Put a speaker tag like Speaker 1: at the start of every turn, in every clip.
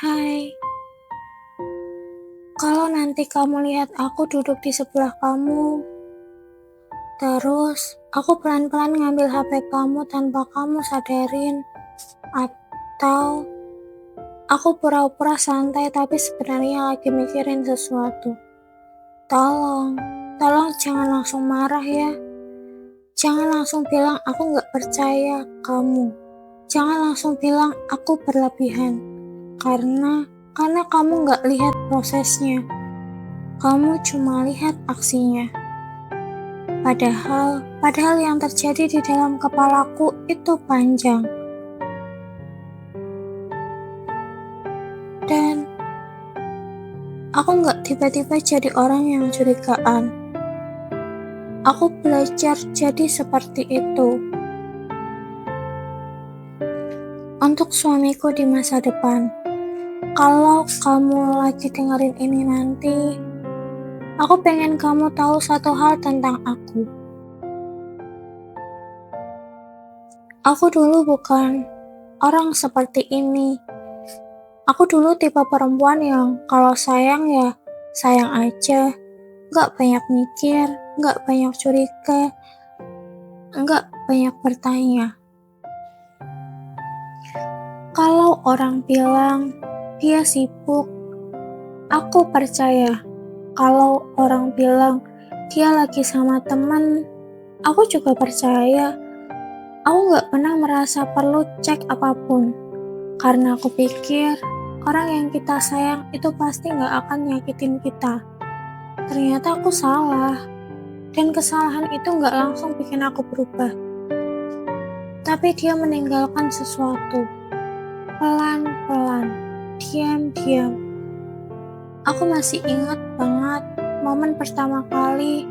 Speaker 1: Hai, kalau nanti kamu lihat aku duduk di sebelah kamu, terus aku pelan-pelan ngambil HP kamu tanpa kamu sadarin, atau aku pura-pura santai tapi sebenarnya lagi mikirin sesuatu. Tolong jangan langsung marah ya. Jangan langsung bilang aku gak percaya kamu. Jangan langsung bilang aku berlebihan. Karena kamu gak lihat prosesnya. Kamu cuma lihat aksinya. Padahal yang terjadi di dalam kepalaku itu panjang. Dan aku gak tiba-tiba jadi orang yang curigaan. Aku belajar jadi seperti itu. Untuk suamiku di masa depan, kalau kamu lagi dengerin ini nanti, aku pengen kamu tahu satu hal tentang aku. Aku dulu bukan orang seperti ini. Aku dulu tipe perempuan yang kalau sayang ya sayang aja, gak banyak mikir, gak banyak curiga, gak banyak bertanya. Kalau orang bilang dia sibuk, aku percaya. Kalau orang bilang dia lagi sama teman, aku juga percaya. Aku gak pernah merasa perlu cek apapun, karena aku pikir orang yang kita sayang itu pasti gak akan nyakitin kita. Ternyata aku salah, dan kesalahan itu gak langsung bikin aku berubah. Tapi dia meninggalkan sesuatu, pelan-pelan, diam-diam. Aku masih ingat banget momen pertama kali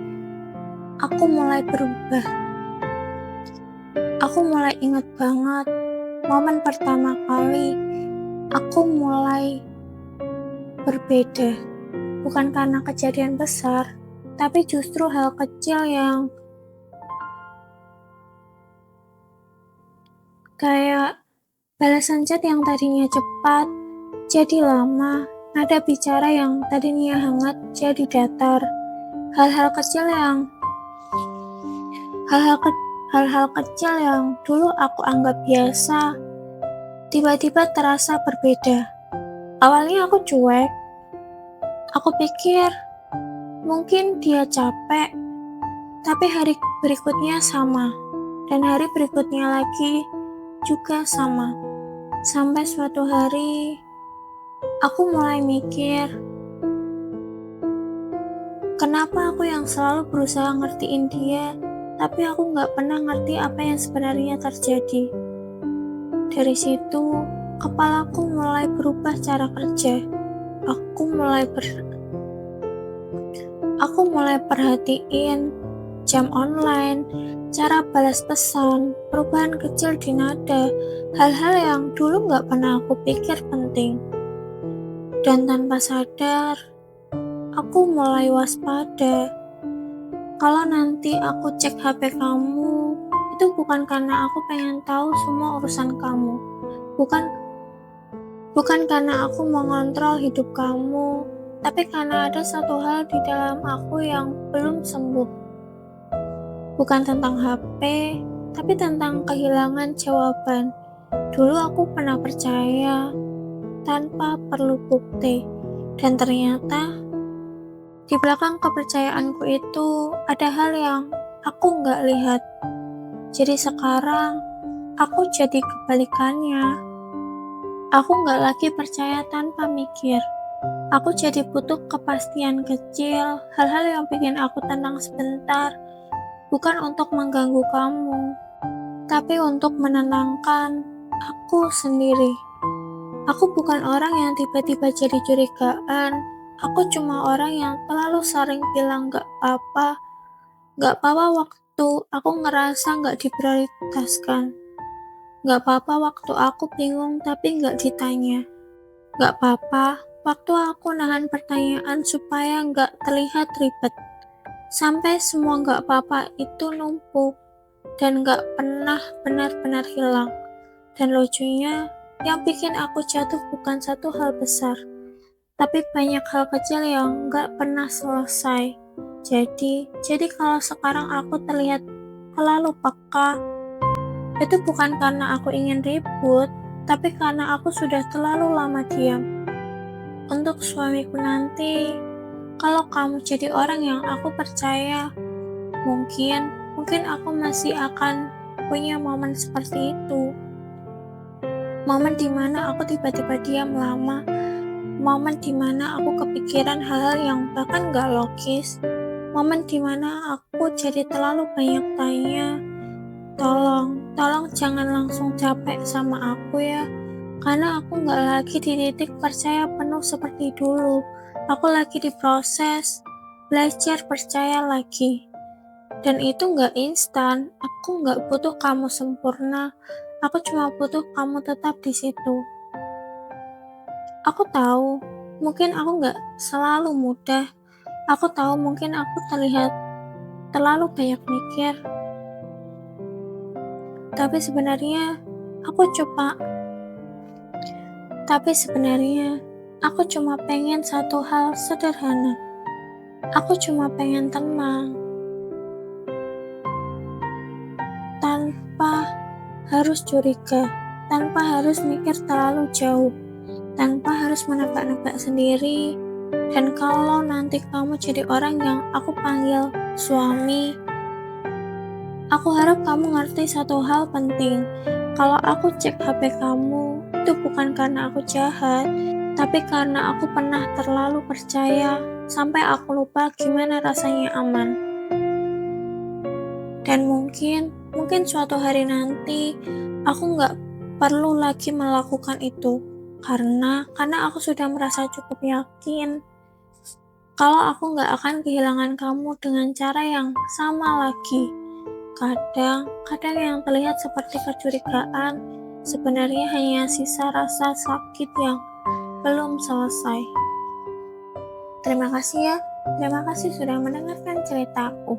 Speaker 1: aku mulai berubah. Aku mulai ingat banget momen pertama kali aku mulai berbeda. Bukan karena kejadian besar, tapi justru hal kecil yang kayak balasan chat yang tadinya cepat jadi lama, nada bicara yang tadinya hangat jadi datar. Hal-hal kecil yang dulu aku anggap biasa tiba-tiba terasa berbeda. Awalnya aku cuek. Aku pikir mungkin dia capek, tapi hari berikutnya sama, dan hari berikutnya lagi juga sama. Sampai suatu hari aku mulai mikir, kenapa aku yang selalu berusaha ngertiin dia, tapi aku gak pernah ngerti apa yang sebenarnya terjadi. Dari situ, kepalaku mulai berubah cara kerja. Aku mulai perhatiin jam online, cara balas pesan, perubahan kecil di nada, hal-hal yang dulu gak pernah aku pikir penting. Dan tanpa sadar, aku mulai waspada. Kalau nanti aku cek HP kamu, itu bukan karena aku pengen tahu semua urusan kamu. Bukan karena aku mau ngontrol hidup kamu, tapi karena ada satu hal di dalam aku yang belum sembuh. Bukan tentang HP, tapi tentang kehilangan jawaban. Dulu aku pernah percaya tanpa perlu bukti, dan ternyata di belakang kepercayaanku itu ada hal yang aku gak lihat. Jadi sekarang aku jadi kebalikannya. Aku gak lagi percaya tanpa mikir. Aku jadi butuh kepastian kecil, hal-hal yang bikin aku tenang sebentar, bukan untuk mengganggu kamu, tapi untuk menenangkan aku sendiri. Aku bukan orang yang tiba-tiba jadi curigaan. Aku cuma orang yang terlalu sering bilang gak apa-apa waktu aku ngerasa gak diprioritaskan. Gak apa-apa waktu aku bingung tapi gak ditanya. Gak apa-apa waktu aku nahan pertanyaan supaya gak terlihat ribet. Sampai semua gak apa-apa itu numpuk dan gak pernah benar-benar hilang. Dan lucunya, Yang bikin aku jatuh bukan satu hal besar, tapi banyak hal kecil yang gak pernah selesai. Jadi kalau sekarang aku terlihat terlalu peka, itu bukan karena aku ingin ribut, tapi karena aku sudah terlalu lama diam. Untuk suamiku nanti, kalau kamu jadi orang yang aku percaya, mungkin aku masih akan punya momen seperti itu. Momen dimana aku tiba-tiba diam lama, momen dimana aku kepikiran hal-hal yang bahkan gak logis, momen dimana aku jadi terlalu banyak tanya. Tolong jangan langsung capek sama aku ya, karena aku gak lagi di titik percaya penuh seperti dulu. Aku lagi diproses, belajar percaya lagi. Dan itu gak instan, aku gak butuh kamu sempurna, aku cuma butuh kamu tetap di situ. Aku tahu, mungkin aku gak selalu mudah, aku tahu mungkin aku terlihat terlalu banyak mikir, tapi sebenarnya aku cuma pengen satu hal sederhana. Aku cuma pengen tenang, tanpa harus curiga, tanpa harus mikir terlalu jauh, tanpa harus menebak-nebak sendiri. Dan kalau nanti kamu jadi orang yang aku panggil suami, aku harap kamu ngerti satu hal penting. Kalau aku cek HP kamu, itu bukan karena aku jahat, tapi karena aku pernah terlalu percaya, sampai aku lupa gimana rasanya aman. Dan mungkin suatu hari nanti, aku gak perlu lagi melakukan itu. Karena aku sudah merasa cukup yakin, kalau aku gak akan kehilangan kamu dengan cara yang sama lagi. Kadang yang terlihat seperti kecurigaan, sebenarnya hanya sisa rasa sakit yang belum selesai. Terima kasih ya, terima kasih sudah mendengarkan ceritaku.